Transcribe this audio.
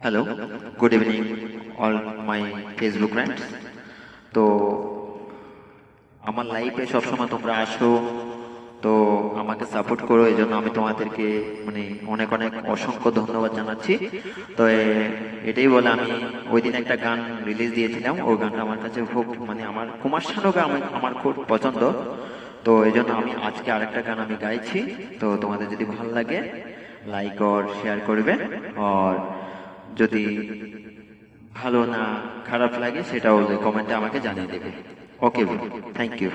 Hello, good evening all my Facebook friends. তো আমার লাইফে সবসময় তোমরা আসো, তো আমাকে সাপোর্ট করো, এই জন্য আমি তোমাদেরকে মানে অনেক অনেক অসংখ্য ধন্যবাদ জানাচ্ছি। তো এটাই বলে আমি ওই দিন একটা গান রিলিজ দিয়েছিলাম, ওই গানটা আমার কাছে খুব মানে আমার কুমার শানু গান আমার খুব পছন্দ। তো এই জন্য আমি আজকে আরেকটা গান আমি গাইছি। তো তোমাদের যদি ভালো লাগে লাইক আর শেয়ার করবে, আর যদি ভালো না খারাপ লাগে সেটাও কমেন্টে আমাকে জানিয়ে দেবে। ওকে, থ্যাংক ইউ।